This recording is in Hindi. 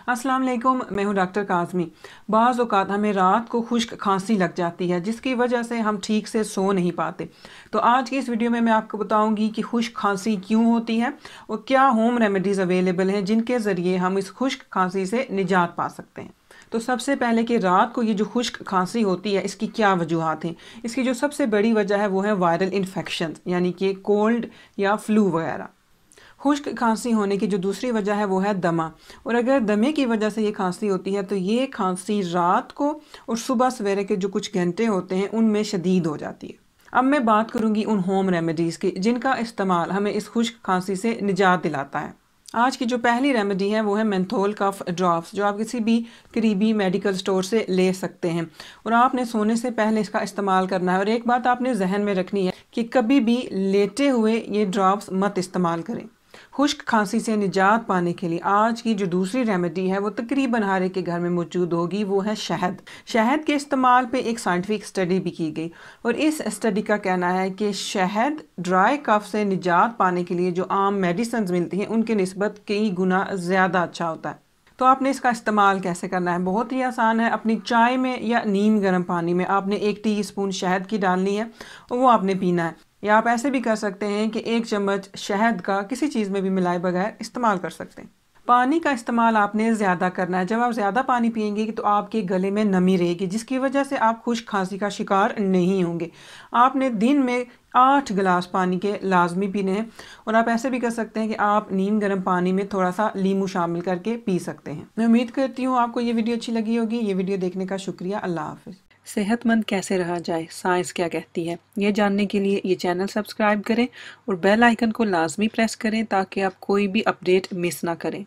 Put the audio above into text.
अस्सलाम वालेकुम, मैं हूं डॉक्टर काज़मी। बाज़ औक़ात हमें रात को खुश्क खांसी लग जाती है जिसकी वजह से हम ठीक से सो नहीं पाते। तो आज की इस वीडियो में मैं आपको बताऊंगी कि खुश्क खांसी क्यों होती है और क्या होम रेमेडीज़ अवेलेबल हैं जिनके ज़रिए हम इस खुश्क खांसी से निजात पा सकते हैं। तो सबसे पहले कि रात को ये जो खुश्क खांसी होती है इसकी क्या वजूहत हैं। इसकी जो सबसे बड़ी वजह है वो है वायरल इन्फेक्शन, यानी कि कोल्ड या फ्लू वगैरह। खुश्क खांसी होने की जो दूसरी वजह है वो है दमा, और अगर दमे की वजह से ये खांसी होती है तो ये खांसी रात को और सुबह सवेरे के जो कुछ घंटे होते हैं उनमें शदीद हो जाती है। अब मैं बात करूंगी उन होम रेमेडीज़ की जिनका इस्तेमाल हमें इस खुश्क खांसी से निजात दिलाता है। आज की जो पहली रेमेडी है वो है मेंथोल कफ ड्रॉप्स, जो आप किसी भी करीबी मेडिकल स्टोर से ले सकते हैं और आपने सोने से पहले इसका इस्तेमाल करना है। और एक बात आपने जहन में रखनी है कि कभी भी लेटे हुए ये ड्रॉप्स मत इस्तेमाल करें। खुश्क खांसी से निजात पाने के लिए आज की जो दूसरी रेमेडी है वो तकरीबन हर एक के घर में मौजूद होगी, वो है शहद। शहद के इस्तेमाल पे एक साइंटिफिक स्टडी भी की गई और इस स्टडी का कहना है कि शहद ड्राई कफ से निजात पाने के लिए जो आम मेडिसिन मिलती हैं उनके निस्बत कई गुना ज़्यादा अच्छा होता है। तो आपने इसका इस्तेमाल कैसे करना है, बहुत ही आसान है। अपनी चाय में या नीम गर्म पानी में आपने 1 टीस्पून शहद की डालनी है और वो आपने पीना है। या आप ऐसे भी कर सकते हैं कि 1 चम्मच शहद का किसी चीज़ में भी मिलाए बगैर इस्तेमाल कर सकते हैं। पानी का इस्तेमाल आपने ज़्यादा करना है। जब आप ज़्यादा पानी पिएंगे तो आपके गले में नमी रहेगी जिसकी वजह से आप खुश्क खांसी का शिकार नहीं होंगे। आपने दिन में 8 गिलास पानी के लाजमी पीने हैं और आप ऐसे भी कर सकते हैं कि आप नीम गर्म पानी में थोड़ा सा नींबू शामिल करके पी सकते हैं। मैं उम्मीद करती हूँ आपको ये वीडियो अच्छी लगी होगी। ये वीडियो देखने का शुक्रिया। अल्लाह हाफिज़। सेहतमंद कैसे रहा जाए, साइंस क्या कहती है, ये जानने के लिए ये चैनल सब्सक्राइब करें और बेल आइकन को लाजमी प्रेस करें ताकि आप कोई भी अपडेट मिस ना करें।